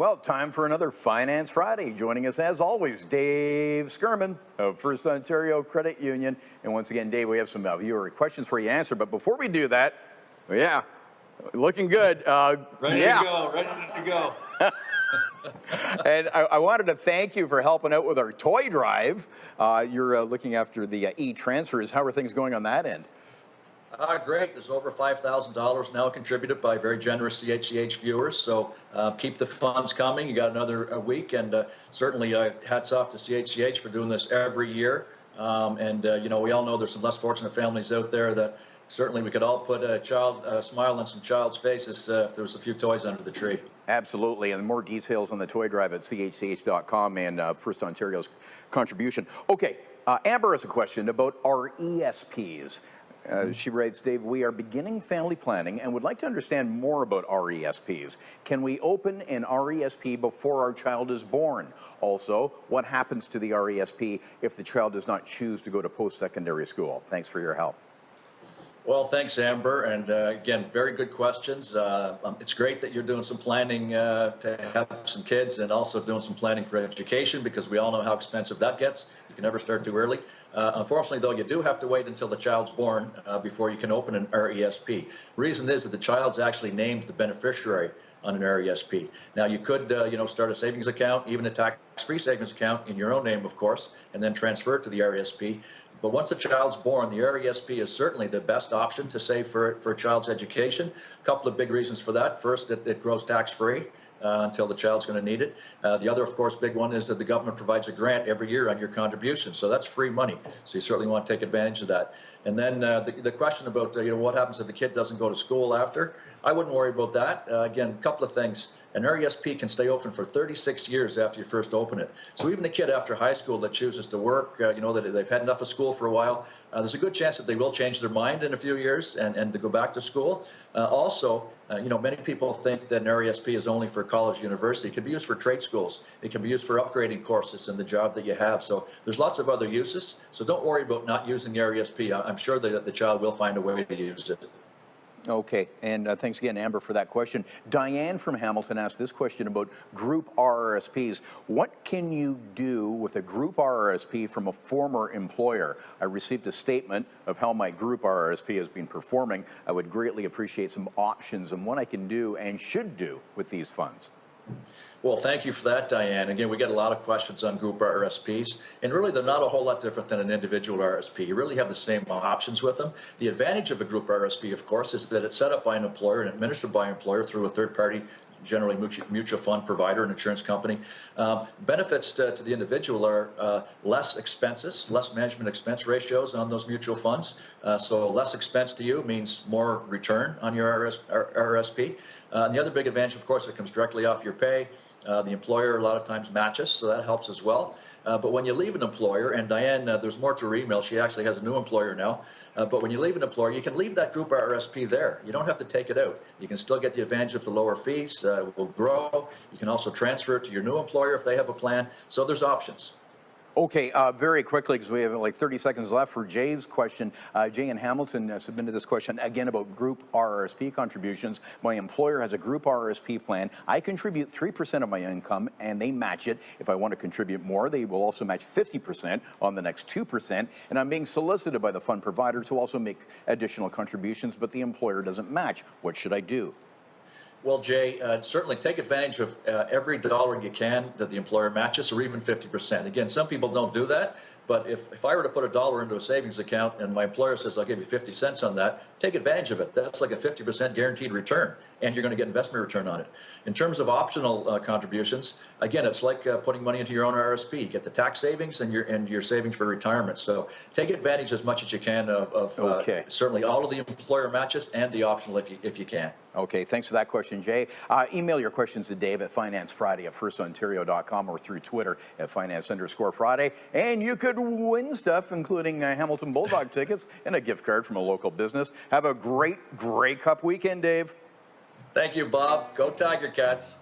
Well, time for another Finance Friday. Joining us, as always, Dave Skirman of First Ontario Credit Union. And once again, Dave, we have some viewer questions for you to answer. But before we do that, looking good. Ready to go. And I wanted to thank you for helping out with our toy drive. You're looking after the e-transfers. How are things going on that end? Great. There's over $5,000 now contributed by very generous CHCH viewers. So keep the funds coming. You got another week, and certainly hats off to CHCH for doing this every year. We all know there's some less fortunate families out there that certainly we could all put a smile on some child's faces if there was a few toys under the tree. Absolutely, and more details on the toy drive at chch.com and First Ontario's contribution. Okay, Amber has a question about RESPs. She writes, Dave, we are beginning family planning and would like to understand more about RESPs. Can we open an RESP before our child is born? Also, what happens to the RESP if the child does not choose to go to post-secondary school? Thanks for your help. Well, thanks, Amber. And again, very good questions. It's great that you're doing some planning to have some kids and also doing some planning for education, because we all know how expensive that gets. You can never start too early. Unfortunately, though, you do have to wait until the child's born before you can open an RESP. Reason is that the child's actually named the beneficiary on an RESP. Now, you could, start a savings account, even a tax-free savings account in your own name, of course, and then transfer it to the RESP. But once a child's born, the RESP is certainly the best option to save for a child's education. A couple of big reasons for that. First, it grows tax-free until the child's going to need it. The other, of course, big one is that the government provides a grant every year on your contribution. So that's free money. So you certainly want to take advantage of that. And then the question about what happens if the kid doesn't go to school after, I wouldn't worry about that. Again, a couple of things. An RESP can stay open for 36 years after you first open it. So even a kid after high school that chooses to work, that they've had enough of school for a while, there's a good chance that they will change their mind in a few years and to go back to school. Many people think that an RESP is only for college, university. It can be used for trade schools. It can be used for upgrading courses in the job that you have. So there's lots of other uses. So don't worry about not using the RESP. I'm sure that the child will find a way to use it. Okay, and thanks again, Amber, for that question. Diane from Hamilton asked this question about Group RRSPs. What can you do with a Group RRSP from a former employer? I received a statement of how my Group RRSP has been performing. I would greatly appreciate some options on what I can do and should do with these funds. Well, thank you for that, Diane. Again, we get a lot of questions on Group RRSPs, and really they're not a whole lot different than an individual RRSP. You really have the same options with them. The advantage of a Group RRSP, of course, is that it's set up by an employer and administered by an employer through a third-party, generally mutual fund provider, an insurance company. Benefits to the individual are less expenses, less management expense ratios on those mutual funds. So less expense to you means more return on your RRSP. And the other big advantage, of course, it comes directly off your pay. The employer a lot of times matches, so that helps as well. But when you leave an employer, and Diane, there's more to her email. She actually has a new employer now. But when you leave an employer, you can leave that Group RRSP there. You don't have to take it out. You can still get the advantage of the lower fees. It will grow. You can also transfer it to your new employer if they have a plan. So there's options. Okay, very quickly, because we have like 30 seconds left for Jay's question. Jay in Hamilton submitted this question again about Group RRSP contributions. My employer has a Group RRSP plan. I contribute 3% of my income, and they match it. If I want to contribute more, they will also match 50% on the next 2%. And I'm being solicited by the fund provider to also make additional contributions, but the employer doesn't match. What should I do? Well, Jay, certainly take advantage of every dollar you can that the employer matches, or even 50%. Again, some people don't do that, but if I were to put $1 into a savings account and my employer says I'll give you 50 cents on that, take advantage of it. That's like a 50% guaranteed return, and you're going to get investment return on it. In terms of optional contributions, again, it's like putting money into your own RRSP. You get the tax savings and your savings for retirement. So take advantage as much as you can of certainly all of the employer matches and the optional if you can. Okay, thanks for that question, Jay. Email your questions to Dave at financefriday@firstontario.com or through Twitter at finance_Friday. And you could win stuff, including Hamilton Bulldog tickets and a gift card from a local business. Have a great Grey Cup weekend, Dave. Thank you, Bob. Go Tiger Cats.